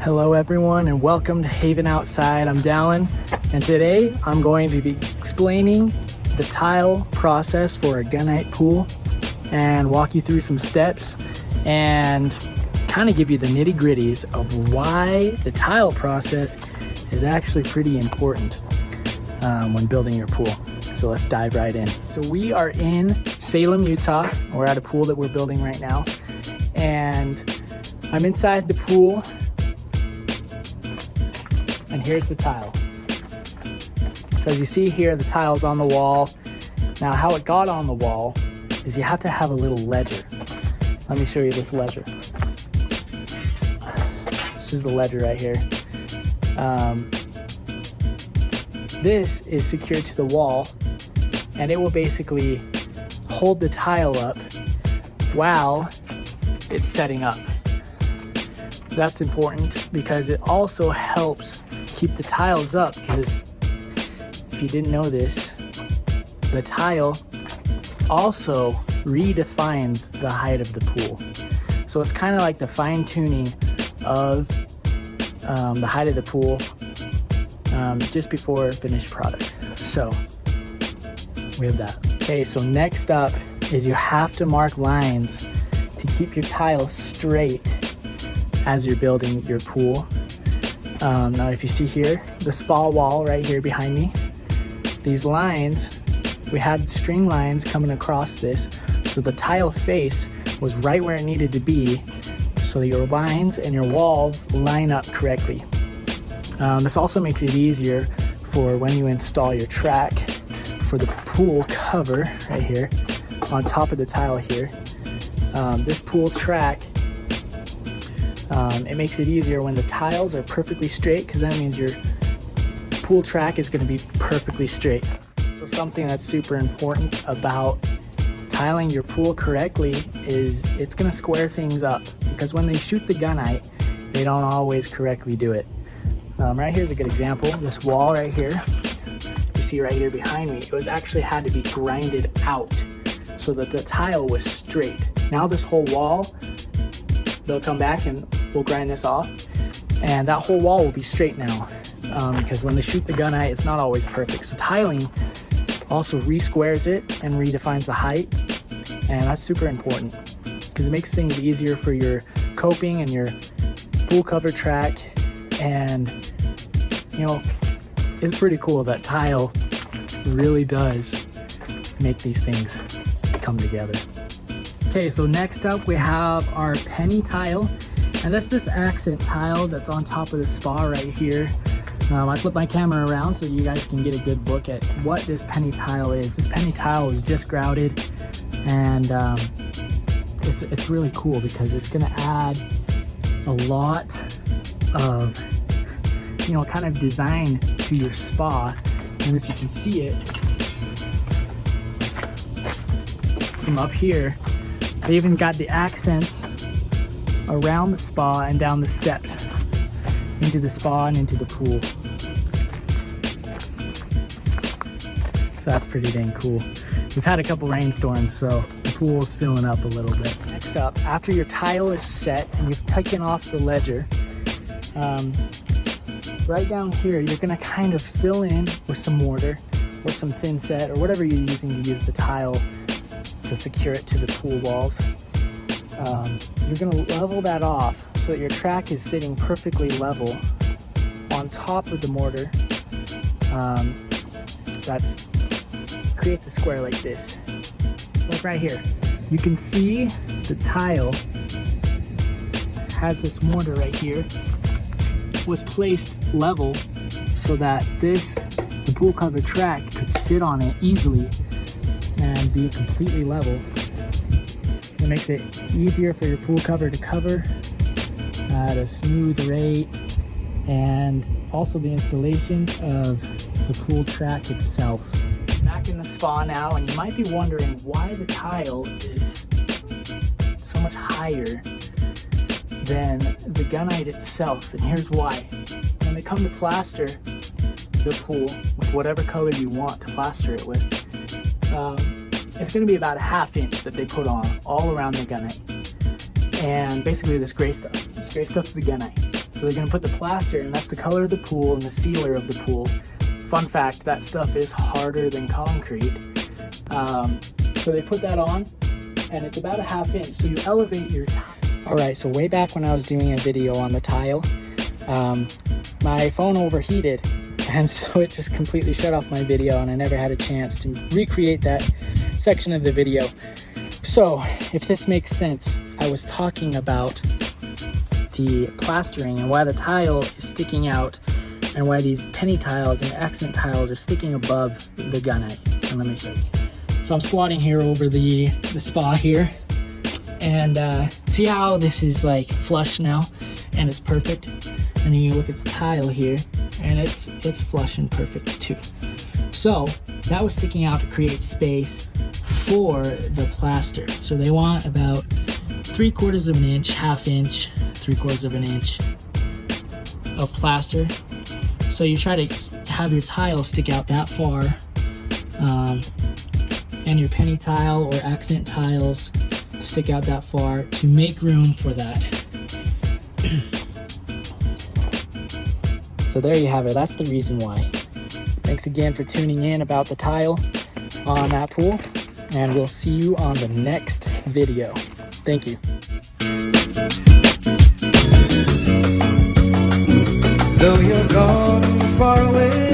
Hello everyone and welcome to Haven Outside. I'm Dallin and today I'm going to be explaining the tile process for a gunite pool and walk you through some steps and kind of give you the nitty-gritties of why the tile process is actually pretty important when building your pool. So let's dive right in. So we are in Salem, Utah. We're at a pool that we're building right now and I'm inside the pool. And here's the tile. So as you see here, the tile's on the wall. Now how it got on the wall is you have to have a little ledger. Let me show you this ledger. This is the ledger right here. This is secured to the wall and it will basically hold the tile up while it's setting up. That's important because it also helps keep the tiles up, because if you didn't know this, the tile also redefines the height of the pool. So it's kind of like the fine-tuning of the height of the pool just before finished product. So we have that. Okay, so next up is you have to mark lines to keep your tile straight as you're building your pool. Now if you see here, the spa wall right here behind me, these lines, we had string lines coming across this, so the tile face was right where it needed to be, so your lines and your walls line up correctly. This also makes it easier for when you install your track for the pool cover right here on top of the tile here. This pool track, it makes it easier when the tiles are perfectly straight, because that means your pool track is going to be perfectly straight. So something that's super important about tiling your pool correctly is it's going to square things up, because when they shoot the gunite, they don't always correctly do it. Right here's a good example. This wall right here, you see right here behind me, it was actually had to be grinded out so that the tile was straight. Now this whole wall, they'll come back and we'll grind this off, and that whole wall will be straight now, because when they shoot the gunite, it's not always perfect. So tiling also re-squares it and redefines the height, and that's super important because it makes things easier for your coping and your pool cover track. And you know, it's pretty cool that tile really does make these things come together. Okay, so next up we have our penny tile, and that's this accent tile that's on top of the spa right here. I flipped my camera around so you guys can get a good look at what this penny tile is. This penny tile is just grouted, and it's really cool because it's going to add a lot of, you know, kind of design to your spa. And if you can see it from up here, they even got the accents around the spa and down the steps into the spa and into the pool. So that's pretty dang cool. We've had a couple rainstorms, so the pool is filling up a little bit. Next up, after your tile is set and you've taken off the ledger, right down here, you're gonna kind of fill in with some mortar or some thin set or whatever you're using to use the tile to secure it to the pool walls. You're going to level that off so that your track is sitting perfectly level on top of the mortar. That creates a square like this. So like right here, you can see the tile has this mortar right here, was placed level so that the pool cover track could sit on it easily and be completely level. It makes it easier for your pool cover to cover at a smooth rate, and also the installation of the pool track itself. Back in the spa now, and you might be wondering why the tile is so much higher than the gunite itself, and here's why. When they come to plaster the pool with whatever color you want to plaster it with, it's going to be about a ½ inch that they put on all around the gunite. And basically this gray stuff. This gray stuff's the gunite. So they're gonna put the plaster, and that's the color of the pool and the sealer of the pool. Fun fact, that stuff is harder than concrete. So they put that on, and it's about a 1/2 inch. So you elevate your tile. All right, so way back when I was doing a video on the tile, my phone overheated, and so it just completely shut off my video, and I never had a chance to recreate that section of the video. So if this makes sense, I was talking about the plastering and why the tile is sticking out and why these penny tiles and accent tiles are sticking above the gunite. And let me show you. So I'm squatting here over the spa here, and see how this is like flush now and it's perfect. And then you look at the tile here, and it's flush and perfect too. So that was sticking out to create space for the plaster. So they want about 3/4 of an inch, 1/2 inch, 3/4 of an inch of plaster. So you try to have your tile stick out that far, and your penny tile or accent tiles stick out that far to make room for that. So there you have it. That's the reason why. Thanks again for tuning in about the tile on that pool, and we'll see you on the next video. Thank you. Though you're gone far away,